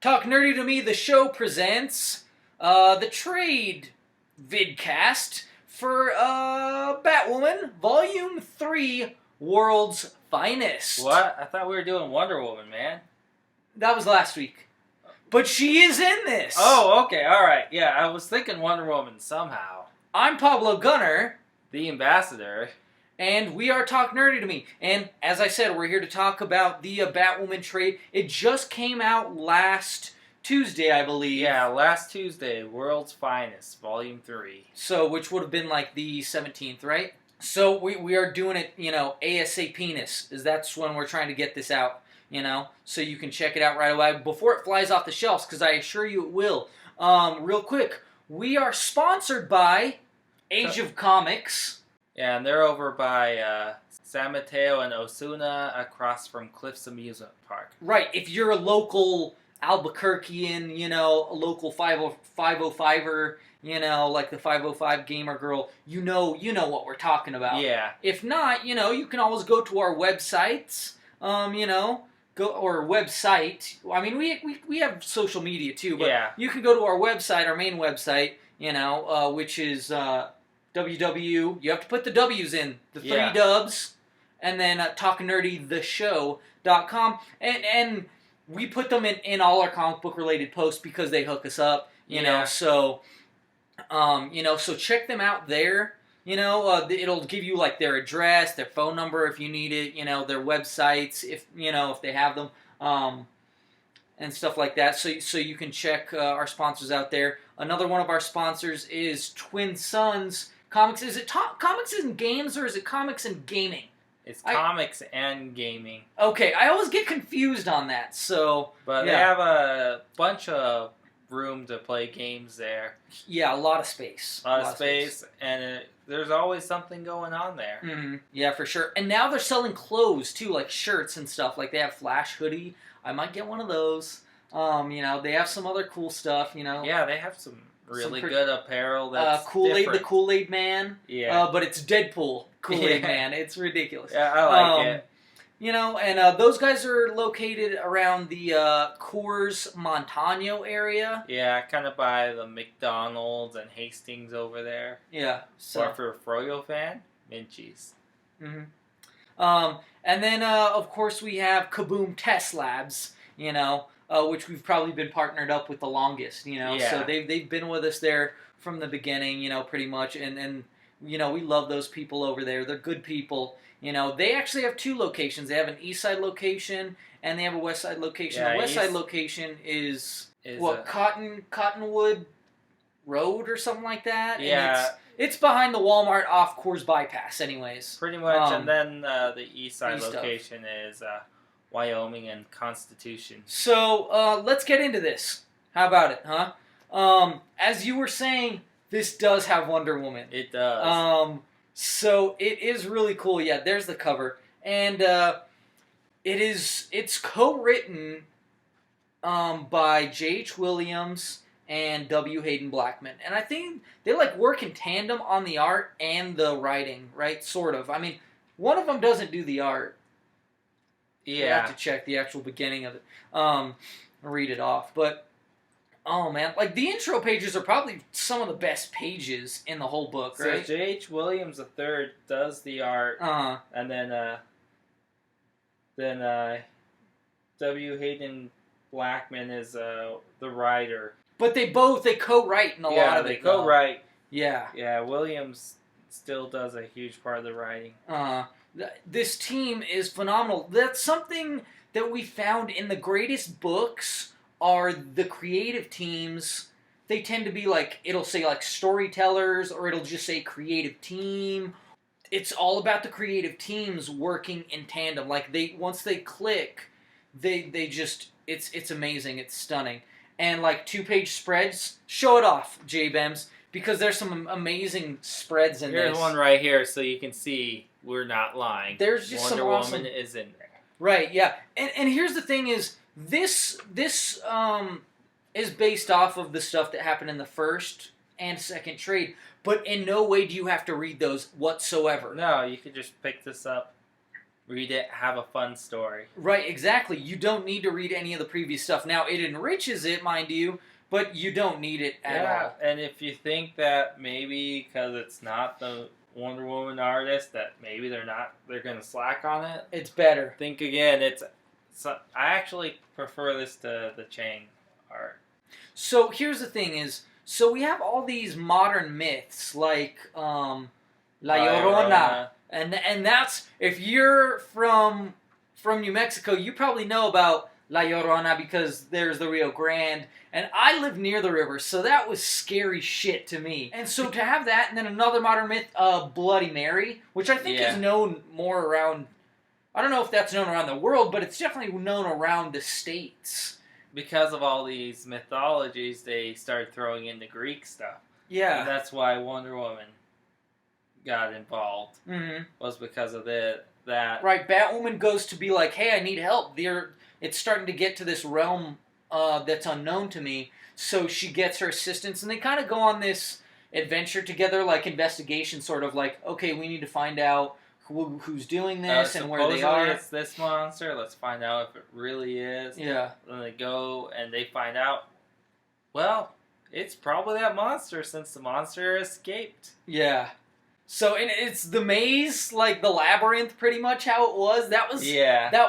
Talk Nerdy to Me, the show presents the trade vidcast for Batwoman Volume 3, World's Finest. What? I thought we were doing Wonder Woman, man. That was last week. But she is in this! Oh, okay, alright. Yeah, I was thinking Wonder Woman somehow. I'm Pablo Gunner. The Ambassador. And we are Talk Nerdy to Me. And as I said, we're here to talk about the Batwoman trade. It just came out last Tuesday, I believe. Yeah, last Tuesday, World's Finest, Volume 3. So, which would have been like the 17th, right? So, we are doing it, ASAP-ness, is that's when we're trying to get this out, so you can check it out right away before it flies off the shelves, because I assure you it will. Real quick, we are sponsored by Age of Comics. Yeah, and they're over by San Mateo and Osuna across from Cliffs Amusement Park. Right, if you're a local Albuquerquean, a local 505er, like the 505 gamer girl, you know what we're talking about. Yeah. If not, you can always go to our websites, or website. I mean, we have social media too, but yeah. You can go to our website, our main website, which is www. You have to put the W's in, the three dubs, and then talknerdytheshow.com, and we put them in all our comic book related posts because they hook us up, so check them out there. It'll give you like their address, their phone number if you need it, their websites if they have them, and stuff like that. So you can check our sponsors out there. Another one of our sponsors is Twin Suns Comics. Is it comics and games, or is it comics and gaming? It's comics and gaming. Okay, I always get confused on that. But they have a bunch of room to play games there. Yeah, a lot of space. A lot of space, and there's always something going on there. Mm-hmm. Yeah, for sure. And now they're selling clothes too, like shirts and stuff. Like they have Flash hoodie. I might get one of those. They have some other cool stuff. Yeah, they have some really good apparel. That's Kool-Aid, different. the Kool-Aid Man. Yeah. But it's Deadpool Kool-Aid Man. It's ridiculous. Yeah, I like it. And those guys are located around the Coors Montano area. Yeah, kind of by the McDonald's and Hastings over there. Yeah. So. Or for a Froyo fan, Minchie's. Mm-hmm. And then, of course, we have Kaboom Test Labs, which we've probably been partnered up with the longest, Yeah. So they've been with us there from the beginning, pretty much. And we love those people over there. They're good people. They actually have two locations. They have an east side location and they have a west side location. Yeah, the west side location is what, a... Cottonwood Road or something like that? Yeah. And it's behind the Walmart off Coors Bypass anyways. Pretty much. And then the east side location is Wyoming and Constitution. So let's get into this. How about it, huh? As you were saying, this does have Wonder Woman. It does. So it is really cool. Yeah, there's the cover. And it's co-written by J.H. Williams and W. Hayden Blackman. And I think they work in tandem on the art and the writing, right? Sort of. I mean, one of them doesn't do the art. Yeah. You have to check the actual beginning of it. Read it off. But, oh man, the intro pages are probably some of the best pages in the whole book, right? So J.H. Williams III does the art, and then W. Hayden Blackman is the writer. But they co-write in a lot of it. Yeah, they co-write. Yeah. Yeah, Williams still does a huge part of the writing. This team is phenomenal. That's something that we found in the greatest books are the creative teams. They tend to be it'll say storytellers, or it'll just say creative team. It's all about the creative teams working in tandem. Once they click, they just, it's amazing. It's stunning. And 2-page spreads, show it off, Jbemms, because there's some amazing spreads in Here's this. one right here so you can see we're not lying. There's just Wonder some awesome... Woman is in there. Right, yeah. And here's the thing is, this is based off of the stuff that happened in the first and second trade, but in no way do you have to read those whatsoever. No, you could just pick this up. read it, have a fun story. Right, exactly. You don't need to read any of the previous stuff. Now, it enriches it, mind you, but you don't need it at all. And if you think that maybe because it's not the Wonder Woman artist that maybe they're going to slack on it, it's better. Think again. I actually prefer this to the Chang art. So here's the thing is, so we have all these modern myths like La Llorona. And that's, if you're from New Mexico, you probably know about La Llorona because there's the Rio Grande, and I live near the river, so that was scary shit to me. And so to have that, and then another modern myth, Bloody Mary, which I think is known more around, I don't know if that's known around the world, but it's definitely known around the States. Because of all these mythologies, they started throwing in the Greek stuff. Yeah. And that's why Wonder Woman got involved. Mm-hmm. Was because of that. Right, Batwoman goes to be like, hey, I need help. It's starting to get to this realm that's unknown to me. So she gets her assistance, and they kind of go on this adventure together, like investigation, sort of like, okay, we need to find out who's doing this and where they are. It's this monster. Let's find out if it really is. Yeah. Then they go and they find out, well, it's probably that monster since the monster escaped. Yeah. So, and it's the maze, like the labyrinth, pretty much how it was. That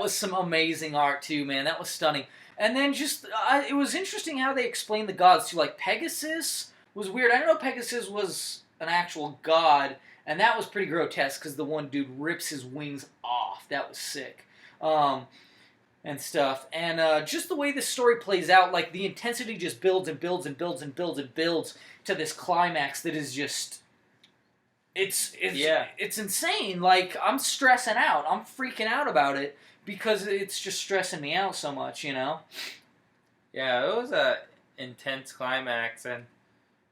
was some amazing art too, man. That was stunning. And then just, it was interesting how they explained the gods too. Like Pegasus was weird. I didn't know Pegasus was an actual god, and that was pretty grotesque because the one dude rips his wings off. That was sick. And stuff. And just the way this story plays out, like the intensity just builds and builds and builds and builds and builds to this climax that is just... It's insane. Like, I'm stressing out. I'm freaking out about it because it's just stressing me out so much, you know? Yeah, it was a intense climax, and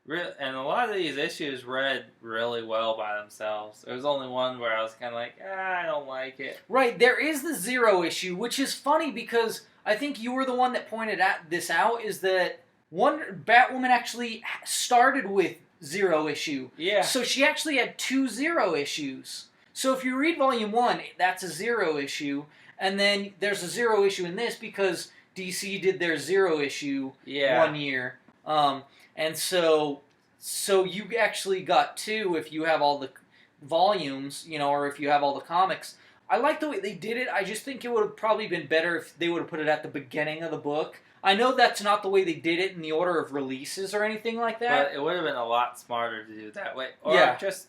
a lot of these issues read really well by themselves. There was only one where I was kind of like, I don't like it. Right, there is the Zero issue, which is funny because I think you were the one that pointed this out, is that Batwoman actually started with Zero issue. Yeah. So she actually had 2 Zero issues. So if you read Volume 1, that's a Zero issue, and then there's a Zero issue in this because DC did their Zero issue 1 year. And so you actually got 2 if you have all the volumes, you know, or if you have all the comics. I like the way they did it. I just think it would have probably been better if they would have put it at the beginning of the book. I know that's not the way they did it in the order of releases or anything like that. But it would have been a lot smarter to do it that way. Or just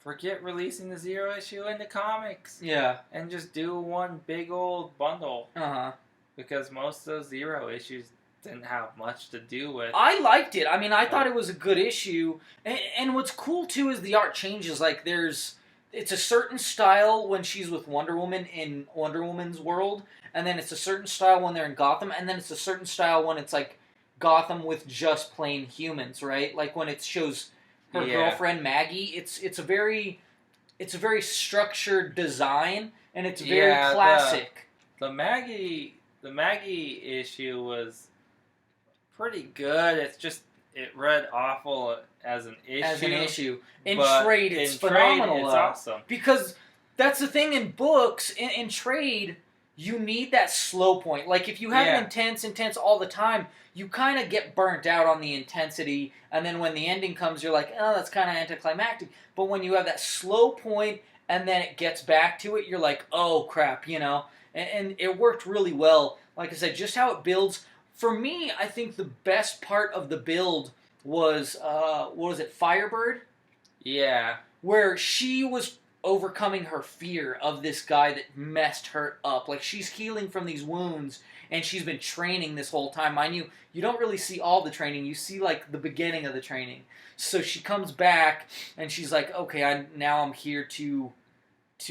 forget releasing the Zero issue in the comics. Yeah. And just do one big old bundle. Uh-huh. Because most of those Zero issues didn't have much to do with... I liked it. I mean, I thought it was a good issue. And what's cool, too, is the art changes. Like, it's a certain style when she's with Wonder Woman in Wonder Woman's world, and then it's a certain style when they're in Gotham, and then it's a certain style when it's like Gotham with just plain humans, right? Like when it shows her girlfriend Maggie, it's a very structured design, and it's very classic. The Maggie issue was pretty good. It's just it read awful as an issue. In trade, it's phenomenal. It's awesome. Because that's the thing in books, in trade, you need that slow point. Like, if you have an intense all the time, you kind of get burnt out on the intensity, and then when the ending comes, you're like, oh, that's kind of anticlimactic. But when you have that slow point, and then it gets back to it, you're like, oh, crap, you know? And it worked really well. Like I said, just how it builds. For me, I think the best part of the build was, what was it, Firebird? Yeah. Where she was overcoming her fear of this guy that messed her up. Like, she's healing from these wounds, and she's been training this whole time. Mind you, you don't really see all the training. You see, like, the beginning of the training. So she comes back, and she's like, okay, now I'm here to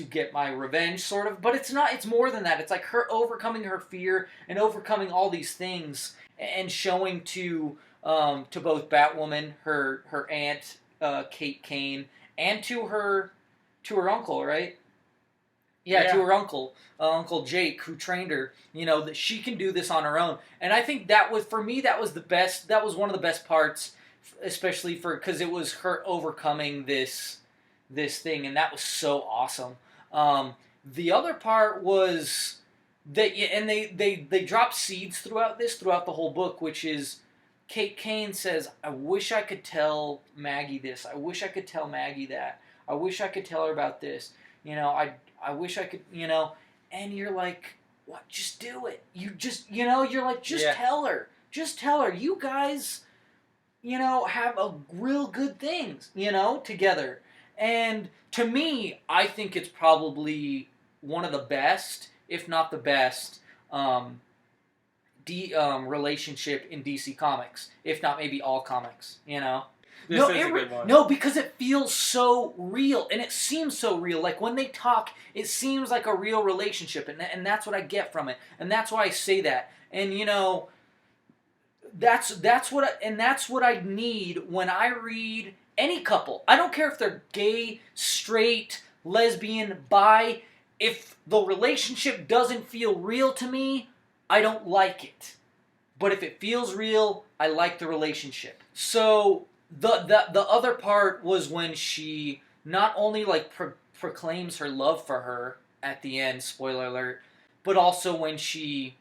get my revenge, sort of. But it's not. It's more than that. It's like her overcoming her fear and overcoming all these things and showing to both Batwoman, her aunt, Kate Kane, and to her uncle, right? Yeah, to her uncle, Uncle Jake, who trained her, you know, that she can do this on her own. And I think that was, for me, that was the best, that was one of the best parts, especially because it was her overcoming this thing, and that was so awesome. The other part was that, and they drop seeds throughout the whole book, which is Kate Kane says, I wish I could tell Maggie this. I wish I could tell Maggie that. I wish I could tell her about this. I wish I could, and you're like, what? Just do it. You just, you're like, just tell her. Just tell her. You guys, have a real good things, together. And to me, I think it's probably one of the best, if not the best, relationship in DC Comics, if not maybe all comics, This is a good one. No, because it feels so real, and it seems so real. Like, when they talk, it seems like a real relationship, and that's what I get from it, and that's why I say that. And, that's what I need when I read any couple. I don't care if they're gay, straight, lesbian, bi. If the relationship doesn't feel real to me, I don't like it. But if it feels real, I like the relationship. So the other part was when she not only proclaims her love for her at the end, spoiler alert, but also when she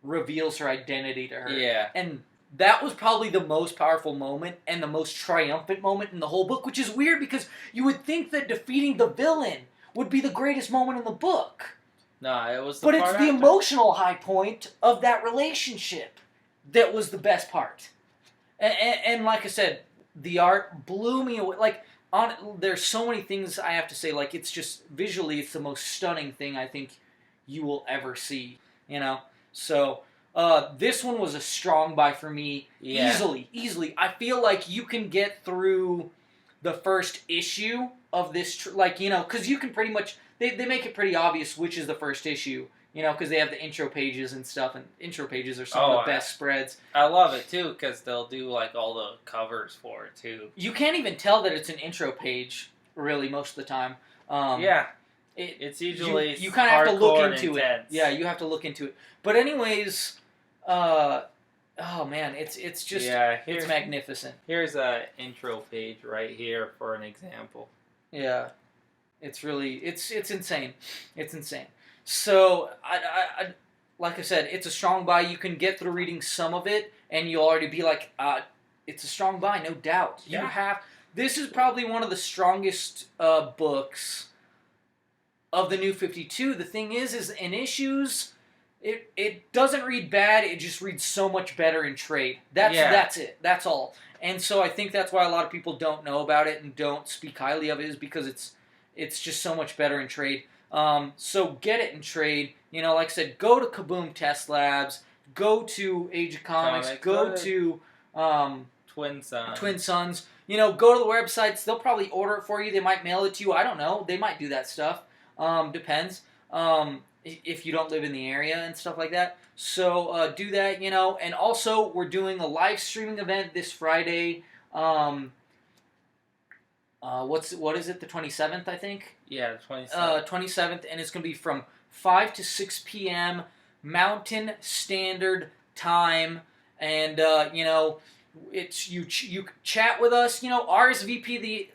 reveals her identity to her. Yeah. And that was probably the most powerful moment and the most triumphant moment in the whole book, which is weird because you would think that defeating the villain would be the greatest moment in the book. No, it was But it's the emotional high point of that relationship that was the best part. And like I said, the art blew me away. There's so many things I have to say. Like, it's just, visually, it's the most stunning thing I think you will ever see. So, this one was a strong buy for me. Yeah. Easily. I feel like you can get through the first issue of this, because you can pretty much, they make it pretty obvious which is the first issue, because they have the intro pages and stuff, and intro pages are some of the best spreads. I love it, too, because they'll do, all the covers for it, too. You can't even tell that it's an intro page, really, most of the time. It's usually you kind of have to look into it. Intense. Yeah, you have to look into it. But anyways, oh man, it's just, it's magnificent. Here's an intro page right here for an example. Yeah, it's really, it's insane. It's insane. So, I like I said, it's a strong buy. You can get through reading some of it, and you'll already be like, it's a strong buy, no doubt. Yeah. This is probably one of the strongest books of the New 52. The thing is in issues, it doesn't read bad, it just reads so much better in trade. That's it. That's all. And so I think that's why a lot of people don't know about it and don't speak highly of it, is because it's just so much better in trade. So get it in trade. Like I said, go to Kaboom Test Labs, go to Age of Comics, go to Twin Sons. Go to the websites. They'll probably order it for you. They might mail it to you. I don't know. They might do that stuff. Depends. If you don't live in the area and stuff like that. So do that, And also, we're doing a live streaming event this Friday. What is it? The 27th, I think. Yeah, the 27th. 27th, and it's going to be from 5 to 6 p.m. Mountain Standard Time, and it's you chat with us. RSVP the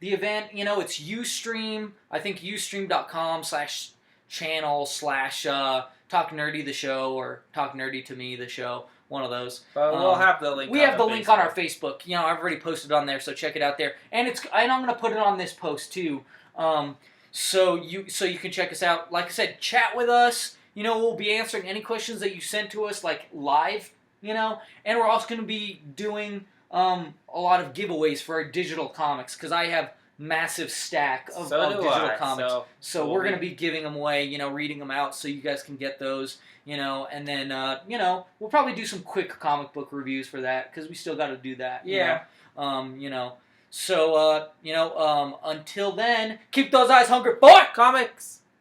event. It's Ustream. I think ustream.com/channel/Talk Nerdy the show, or Talk Nerdy to Me the show. One of those. But we'll have the link. We have the link on our Facebook. I've already posted on there, so check it out there. And I'm going to put it on this post too. So you can check us out. Like I said, chat with us. We'll be answering any questions that you send to us, live. And we're also going to be doing a lot of giveaways for our digital comics, because I have massive stack of digital comics. So we're going to be giving them away, reading them out so you guys can get those, and then, we'll probably do some quick comic book reviews for that, because we still got to do that. So, until then, keep those eyes hungry for comics!